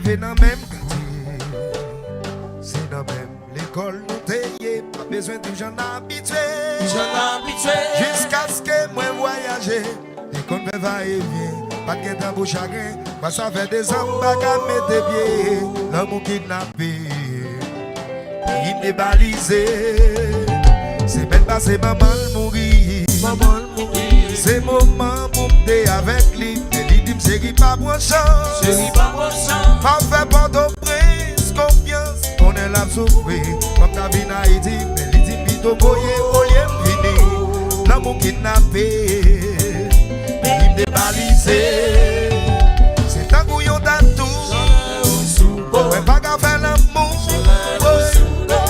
rive dans même quartier. C'est dans même l'école nous t'ayez. Pas besoin de gens habitués. Jusqu'à ce que moi voyager. Et qu'on me va et vient. Pas de guet pour chagrin. Pas ça fait des ans pas qu'à mettre des pieds. L'homme kidnappé. Il est balisé. C'est belle pas c'est maman mourir. C'est moment pour me avec lui. Et dit c'est qui pas bon chance. Pas fait pas de prise confiance. On est là souffrir. Comme ta vie n'a été. Mais il dit plutôt boyer au lieu fini. L'homme kidnappé. Il est balisé. C'est un bouillon d'atout. Ouais pas qu'à faire l'amour.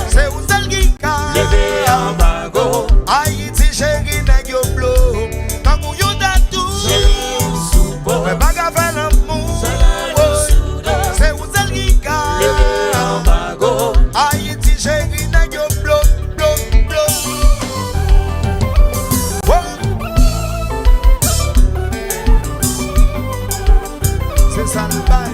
C'est où celle qui casse. Haïti chéri nèg yo blow. Tant qu'on yo d'atout. Mais pas qu'à faire l'amour. C'est où celle qui casse. Haïti chéri nèg yo blow. C'est ça le bail.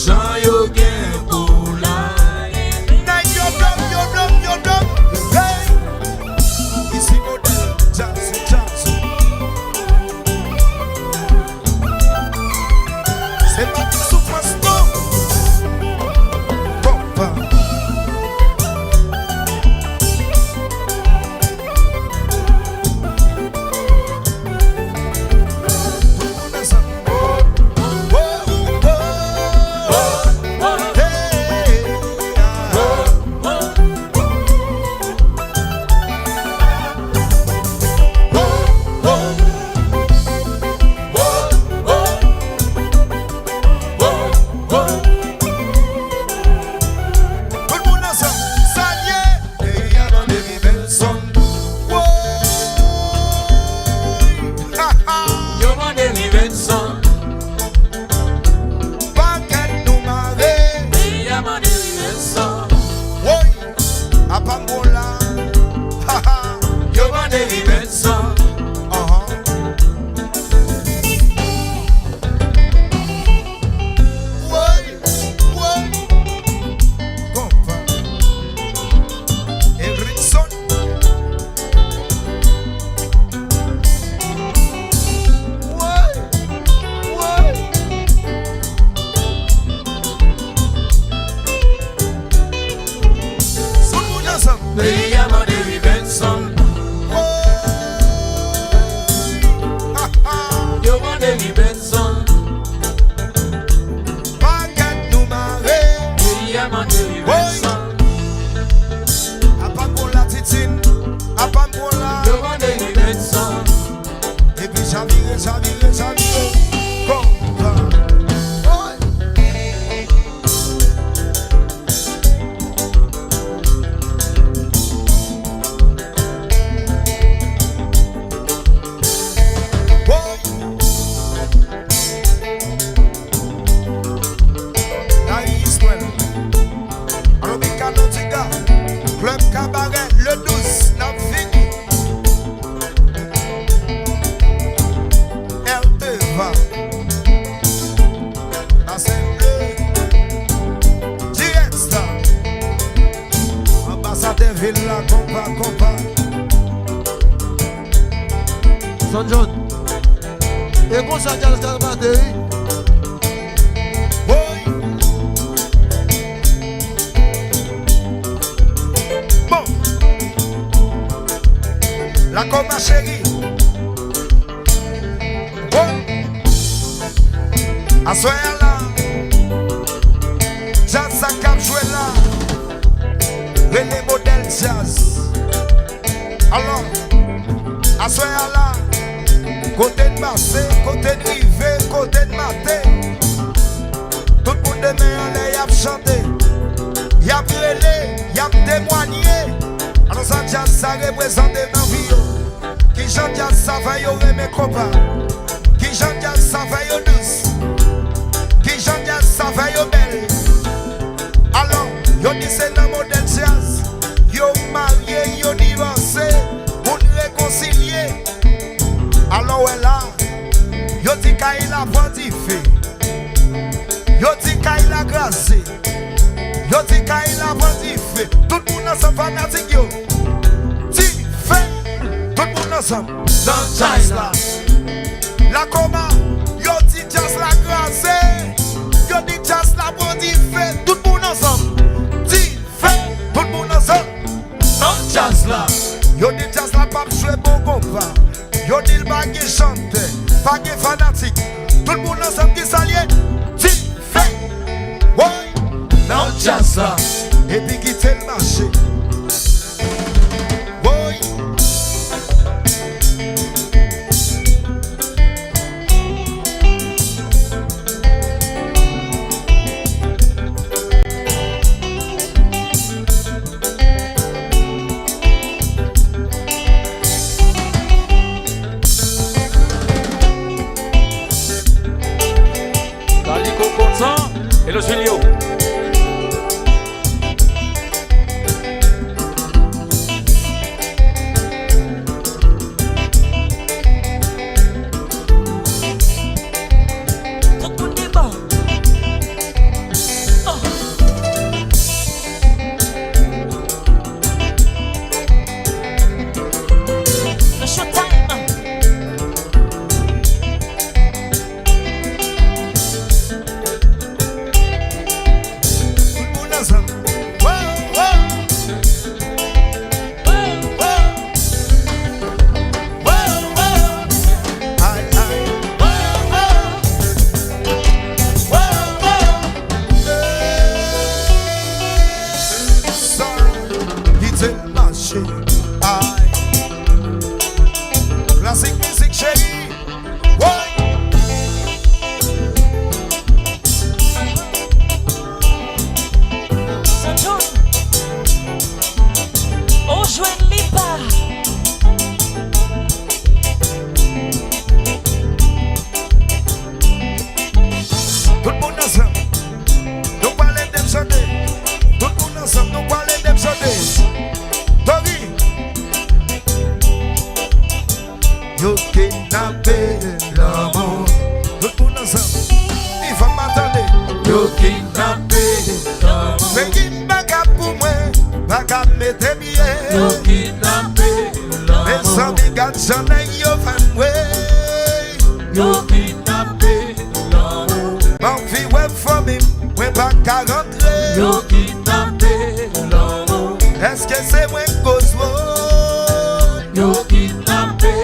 Jean yo gen Son John. Et qu'on s'en jazz dans la batterie. Bon. La comme ma chérie. Bon. À ce là. Jazz ça cap jouer là. Et les modèles jazz. Alors, à ce là. Côté de Marseille, côté de Rive, côté de Maté. Tout le monde de main en l'air, y a chanté. Y a brûlé, y a témoigné. Alors ça, jazz, ça représente dans vie. Qui chante jazz, ça va y aurait mes copains. Qui chante jazz, ça va y douce. Qui chante jazz, ça va y belle. Alors, yo dit c'est dans modèle jazz. Yo marié, yo divorcé. On réconcilié. Alors ouais là, yo dit qu'il a vendifié, yo dit qu'il a gracé, yo dit qu'il a vendifié. Tout le monde ensemble fanatique yo, dit fait, tout le monde ensemble dans jazz là. La coma, yo dit jazz la gracé, yo dit jazz la vendifié. Tout le monde ensemble, dit fait, tout le monde ensemble dans jazz là. Yo dit jazz la pas jouer bon combat. Yo dit le baguette chante, baguette fanatique. Tout le monde ensemble qui s'allie, dit fait. Ouais, dans le jazz là. Et puis quitter le marché. Ouais. Et le studio. Yo kidnappé l'amour. Tout le monde ensemble. Il faut m'attendre. Yo kidnappé l'amour. Mais qui m'a pour moi, m'a mettre bien. Yo kidnappé l'amour. Mais sans mes gars, j'en ai yo fan way. Yo kidnappé l'amour. Mon fille ouais for me, ouais pas qu'à rentrer. Yo kidnappé l'amour. Est-ce que c'est moi cause moi? Yo kidnappé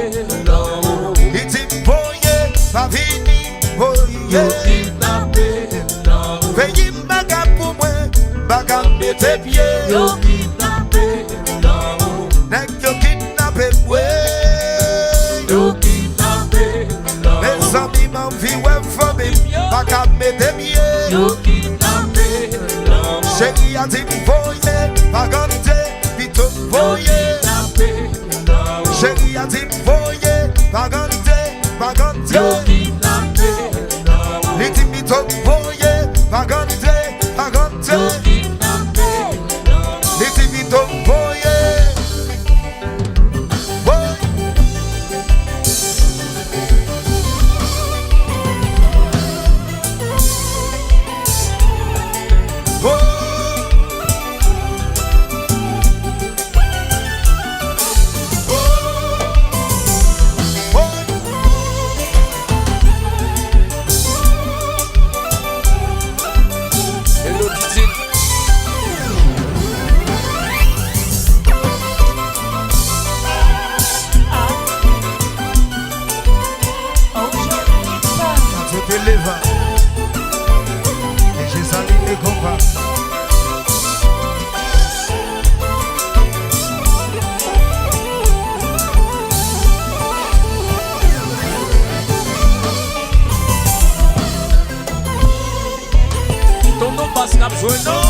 l'amour. Il dit voyez, pas vini, voyez. Yo kidnappé l'amour. Veillez baga pour moi, baga mette pied. Yo kidnappé l'amour. Nèg yo kidnappé moi. Yo kidnappé l'amour. Mes amis m'en vie ouais for me, baga mette pied. Yo kidnappé l'amour. Chérie a dit voyez, baga mette, vite voyez. Chérie a dit voyez, bagante, bagante. Yo kidnappé l'amour. Les timito voyez, bagante, bagante. Yo kidnappé l'amour. Les timito voyez. Bueno.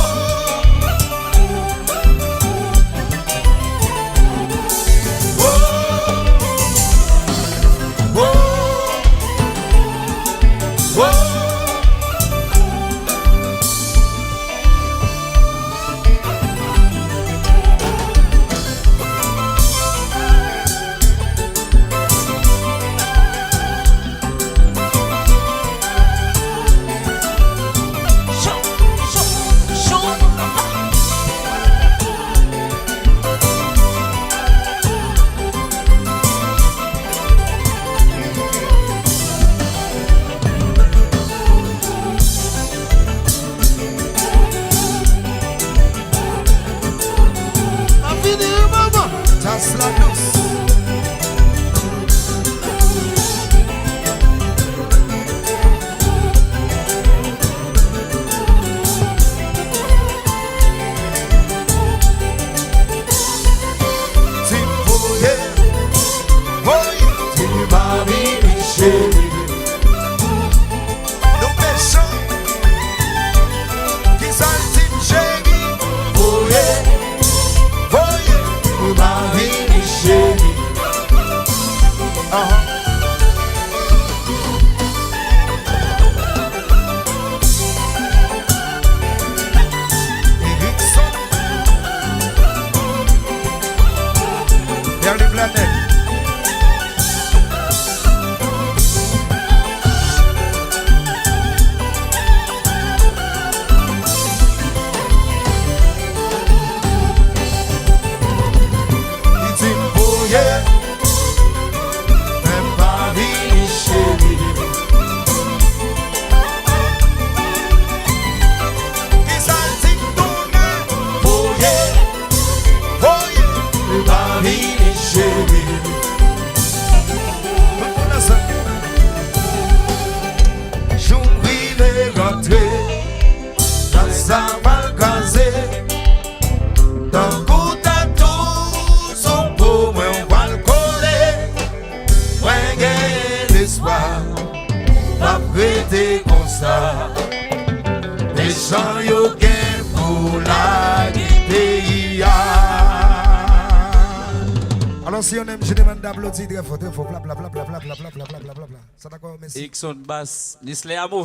Alors si on aime, je demande d'applaudir très fort, bla bla bla bla bla bla bla bla bla bla bla. Ça d'accord, merci. Ikson Bass, Nisle à mauvais.